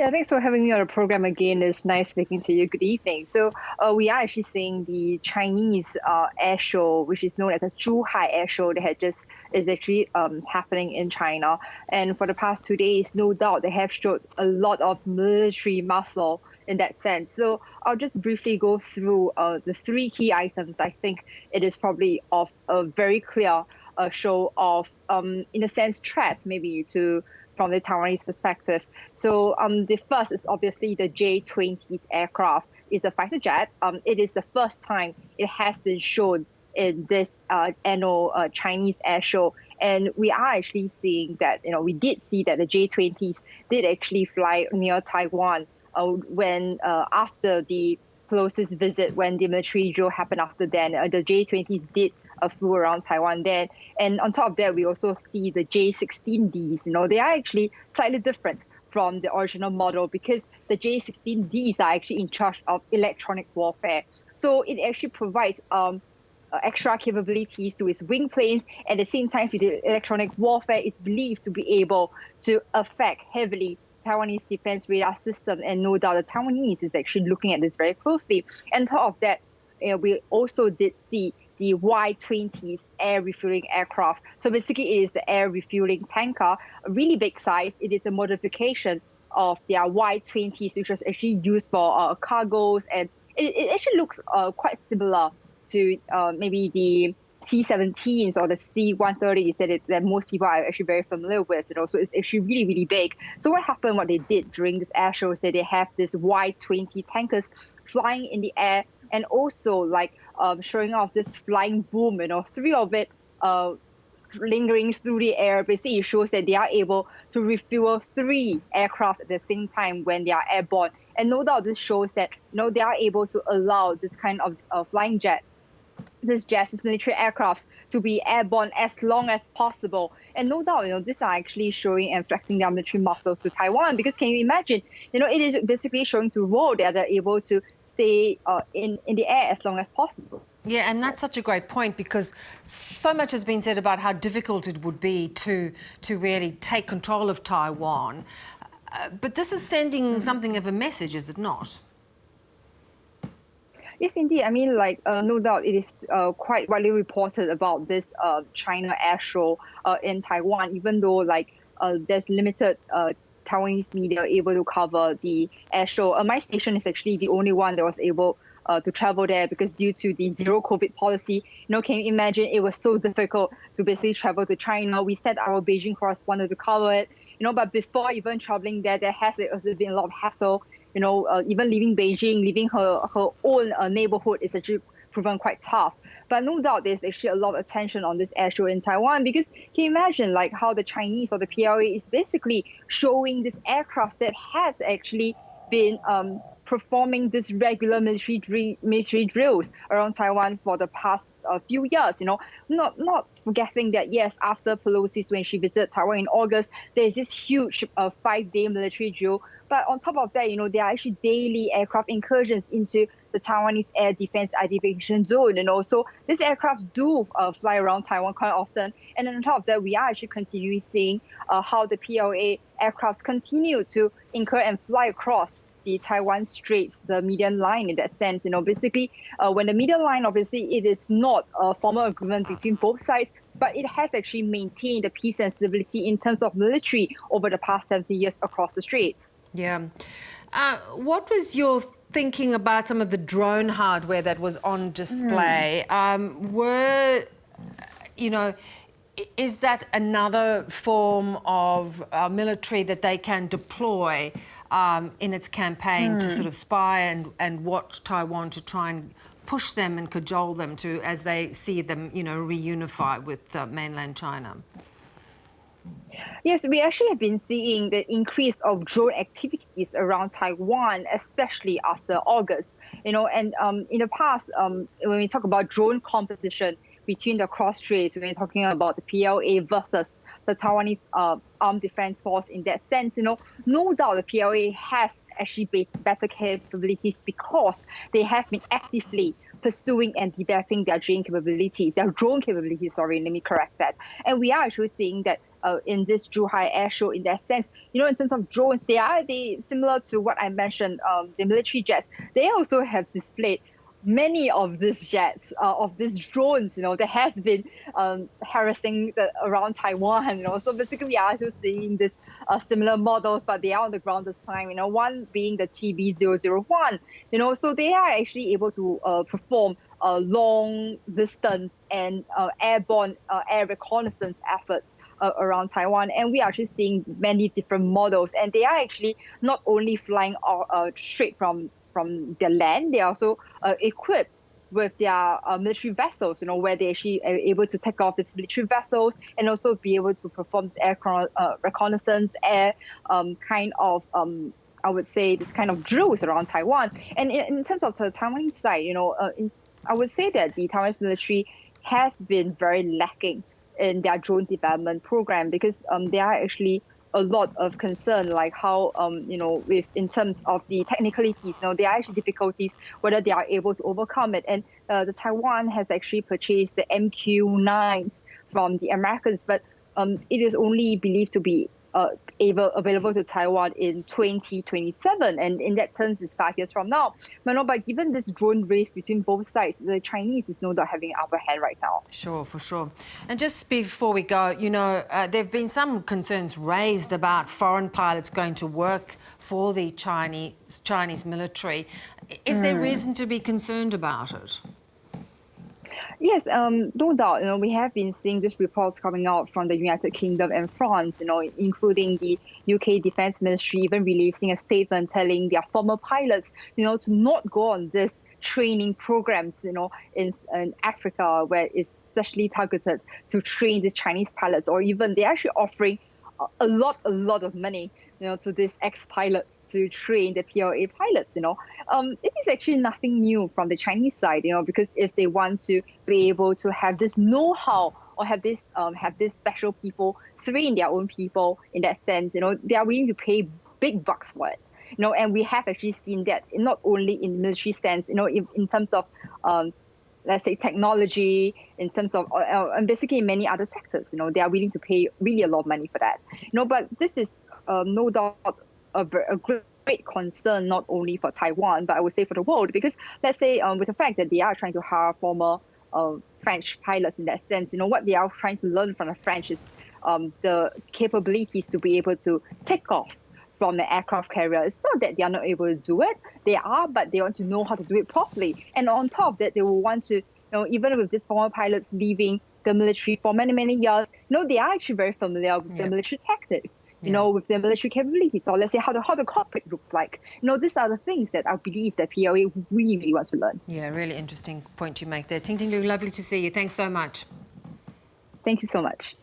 Yeah, thanks for having me on the program again. It's nice speaking to you. Good evening. So we are actually seeing the Chinese air show, which is known as the Zhuhai air show that is actually happening in China. And for the past 2 days, no doubt they have showed a lot of military muscle in that sense. So I'll just briefly go through the three key items. I think it is probably of a very clear show of, in a sense, threat maybe to from the Taiwanese perspective. So the first is obviously the J-20s aircraft. It's a fighter jet. It is the first time it has been shown in this annual Chinese air show. And we are actually seeing that, we did see that the J-20s did actually fly near Taiwan when after the Pelosi's visit, when the military drill happened after then, the J-20s did flew around Taiwan then. And on top of that, we also see the J-16Ds. They are actually slightly different from the original model because the J-16Ds are actually in charge of electronic warfare. So it actually provides extra capabilities to its wing planes. At the same time, the electronic warfare is believed to be able to affect heavily Taiwanese defense radar system. And no doubt the Taiwanese is actually looking at this very closely. And on top of that, we also did see the Y-20s air refueling aircraft. So basically, it is the air refueling tanker, a really big size. It is a modification of their Y-20s, which was actually used for cargoes. And it actually looks quite similar to maybe the C-17s or the C-130s that most people are actually very familiar with. So it's actually really, really big. So what they did during this air show is that they have this Y-20 tankers flying in the air and also showing off this flying boom, three of it lingering through the air. Basically, it shows that they are able to refuel three aircraft at the same time when they are airborne. And no doubt this shows that, they are able to allow this kind of flying jets, these military aircrafts, to be airborne as long as possible. And no doubt, these are actually showing and flexing their military muscles to Taiwan. Because can you imagine, it is basically showing to the world that they're able to stay in the air as long as possible. Yeah, and that's such a great point because so much has been said about how difficult it would be to really take control of Taiwan. But this is sending something of a message, is it not? Yes, indeed. I mean, no doubt it is quite widely reported about this China air show in Taiwan, even though there's limited Taiwanese media able to cover the air show. My station is actually the only one that was able to travel there because due to the zero COVID policy, can you imagine it was so difficult to basically travel to China. We sent our Beijing correspondent to cover it, but before even traveling there has also been a lot of hassle. Even leaving Beijing, leaving her own neighborhood is actually proven quite tough. But no doubt there's actually a lot of attention on this air show in Taiwan because can you imagine how the Chinese or the PLA is basically showing this aircraft that has actually been performing this regular military drills around Taiwan for the past few years. Not forgetting that, yes, after Pelosi's, when she visited Taiwan in August, there's this huge 5-day military drill. But on top of that, there are actually daily aircraft incursions into the Taiwanese air defense identification zone. So these aircrafts do fly around Taiwan quite often. And on top of that, we are actually continually seeing how the PLA aircrafts continue to incur and fly across the Taiwan Straits, the median line in that sense. Basically, when the median line, obviously, it is not a formal agreement between both sides, but it has actually maintained the peace and stability in terms of military over the past 70 years across the Straits. Yeah. What was your thinking about some of the drone hardware that was on display? Is that another form of military that they can deploy in its campaign to sort of spy and watch Taiwan to try and push them and cajole them to, as they see them, reunify with mainland China? Yes, we actually have been seeing the increase of drone activities around Taiwan, especially after August. And in the past, when we talk about drone competition between the cross-straits, when we're talking about the PLA versus the Taiwanese armed defense force in that sense, no doubt the PLA has actually better capabilities because they have been actively pursuing and developing their drone capabilities, let me correct that. And we are actually seeing that in this Zhuhai air show in that sense. You know, in terms of drones, they similar to what I mentioned, the military jets. They also have displayed many of these jets, of these drones, you know, that has been harassing around Taiwan, you know. So basically, we are just seeing this similar models, but they are on the ground this time, you know, one being the TB001, you know, so they are actually able to perform long distance and airborne air reconnaissance efforts around Taiwan. And we are actually seeing many different models, and they are actually not only flying straight from their land, they are also equipped with their military vessels, you know, where they actually are able to take off these military vessels and also be able to perform this air reconnaissance, air kind of, I would say, this kind of drills around Taiwan. And in terms of the Taiwanese side, you know, I would say that the Taiwanese military has been very lacking in their drone development program, because there are actually a lot of concern, like how, you know, in terms of the technicalities, you know, there are actually difficulties whether they are able to overcome it. And the Taiwan has actually purchased the MQ-9s from the Americans, but it is only believed to be available to Taiwan in 2027, and in that terms, it's 5 years from now. But given this drone race between both sides, the Chinese is no doubt having an upper hand right now. Sure, for sure. And just before we go, you know, there have been some concerns raised about foreign pilots going to work for the Chinese military. Is there reason to be concerned about it? Yes, no doubt. You know, we have been seeing these reports coming out from the United Kingdom and France, you know, including the UK Defence Ministry even releasing a statement telling their former pilots, you know, to not go on this training programs, you know, in Africa, where it's especially targeted to train these Chinese pilots, or even they're actually offering a lot of money, you know, to these ex-pilots to train the PLA pilots, you know. It is actually nothing new from the Chinese side, you know, because if they want to be able to have this know-how or have this special people train their own people in that sense, you know, they are willing to pay big bucks for it, you know. And we have actually seen that not only in the military sense, you know, in terms of let's say technology, in terms of and basically many other sectors, you know, they are willing to pay really a lot of money for that, you know. But this is no doubt a great concern, not only for Taiwan, but I would say for the world, because let's say with the fact that they are trying to hire former French pilots in that sense, you know, what they are trying to learn from the French is the capabilities to be able to take off from the aircraft carrier. It's not that they are not able to do it. They are, but they want to know how to do it properly. And on top of that, they will want to, you know, even with these former pilots leaving the military for many, many years, you know, they are actually very familiar with the military tactics, you know, with their military capabilities, or let's say how the cockpit looks like. You know, these are the things that I believe that PLA really, really want to learn. Yeah, really interesting point you make there. Tingting Liu, lovely to see you. Thanks so much. Thank you so much.